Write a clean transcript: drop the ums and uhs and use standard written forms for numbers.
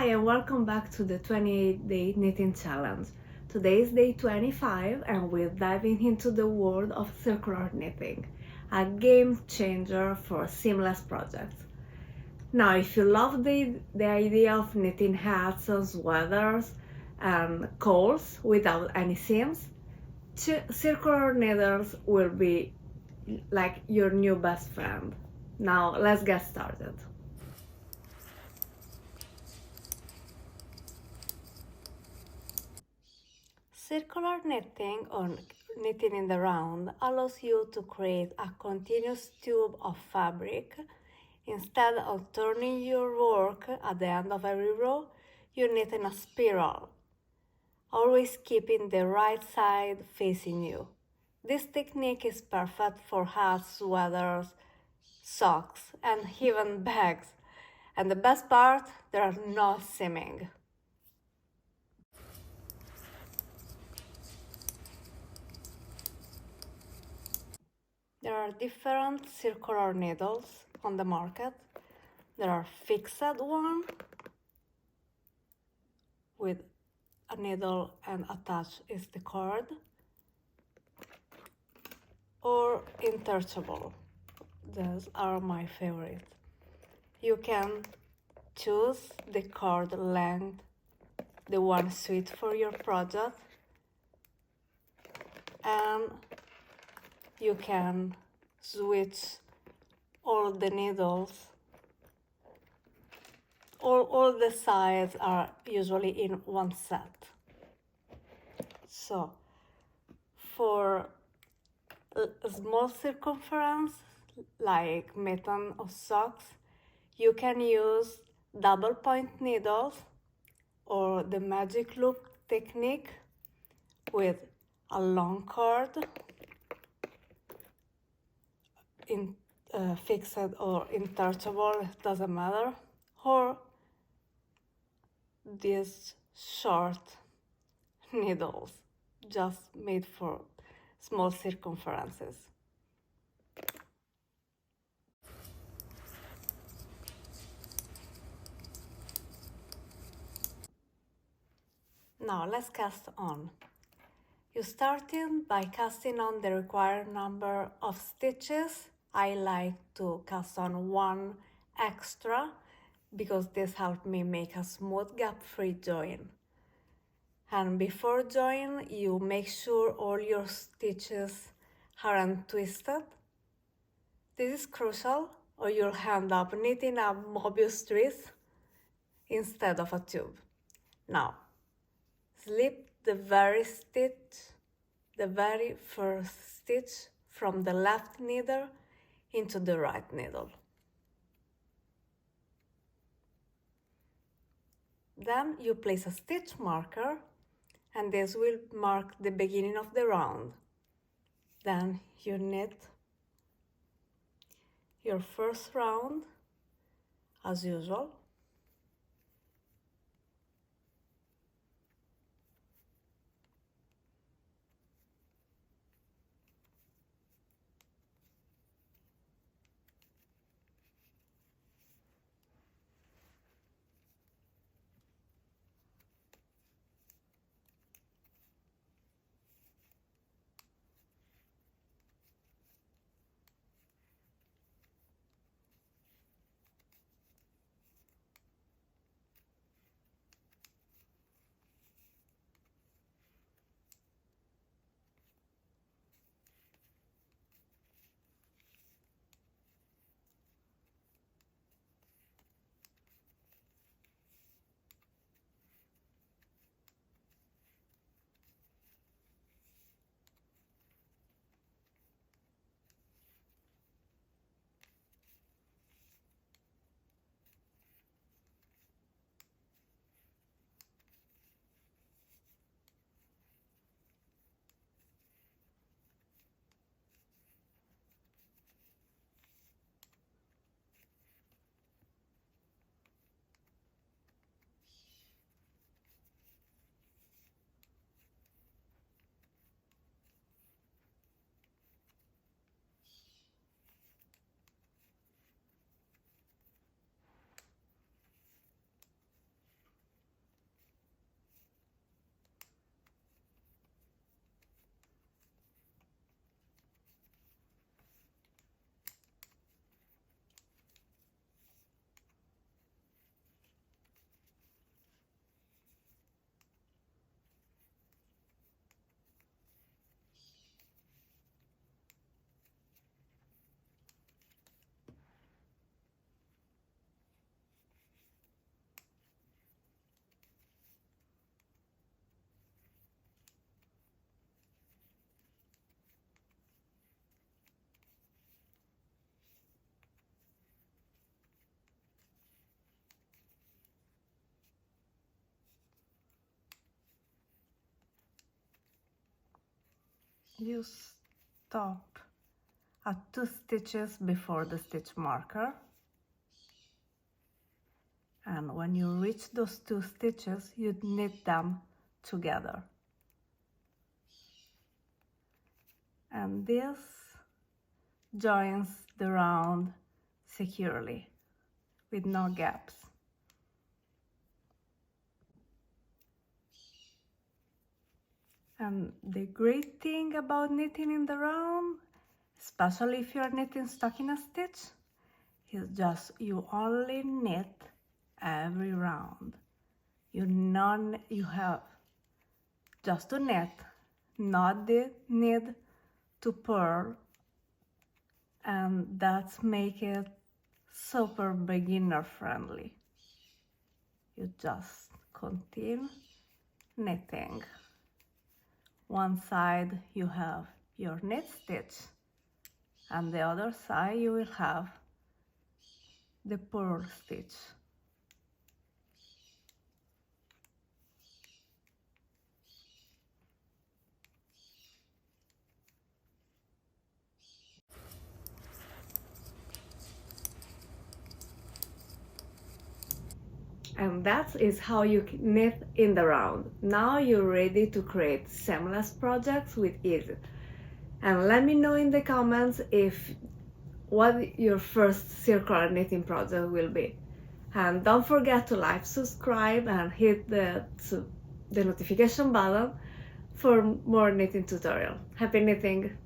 Hi and welcome back to the 28-day knitting challenge. Today is day 25 and we're diving into the world of circular knitting, a game changer for seamless projects. Now, if you love the idea of knitting hats and sweaters and cowls without any seams, circular knitters will be like your new best friend. Now, let's get started. Circular knitting or knitting in the round allows you to create a continuous tube of fabric. Instead of turning your work at the end of every row, you knit in a spiral, always keeping the right side facing you. This technique is perfect for hats, sweaters, socks, and even bags. And the best part, there are no seaming. There are different circular needles on the market. There are fixed one with a needle and attached is the cord, or interchangeable. Those are my favorite. You can choose the cord length, the one suit for your project, and you can switch all the needles. All the sides are usually in one set. So for a small circumference like mitten or socks, you can use double point needles or the magic loop technique with a long cord, fixed or interchangeable, it doesn't matter, or these short needles just made for small circumferences. Now let's cast on. You starting by casting on the required number of stitches. I like to cast on one extra because this helped me make a smooth gap-free join. And before join, you make sure all your stitches aren't twisted. This is crucial or you'll end up knitting a Mobius twist instead of a tube. Now, slip the very first stitch from the left needle into the right needle. Then you place a stitch marker and this will mark the beginning of the round. Then you knit your first round as usual. you stop at 2 stitches before the stitch marker, and when you reach those 2 stitches you knit them together, and this joins the round securely with no gaps. And the great thing about knitting in the round, especially if you're knitting stocking stitch, is just you only knit every round. You have just to knit, not the need to purl, and that's make it super beginner friendly. You just continue knitting. One side you have your knit stitch, and the other side you will have the purl stitch. And that is how you knit in the round. Now you're ready to create seamless projects with ease. And let me know in the comments what your first circular knitting project will be. And don't forget to like, subscribe, and hit the notification button for more knitting tutorial. Happy knitting!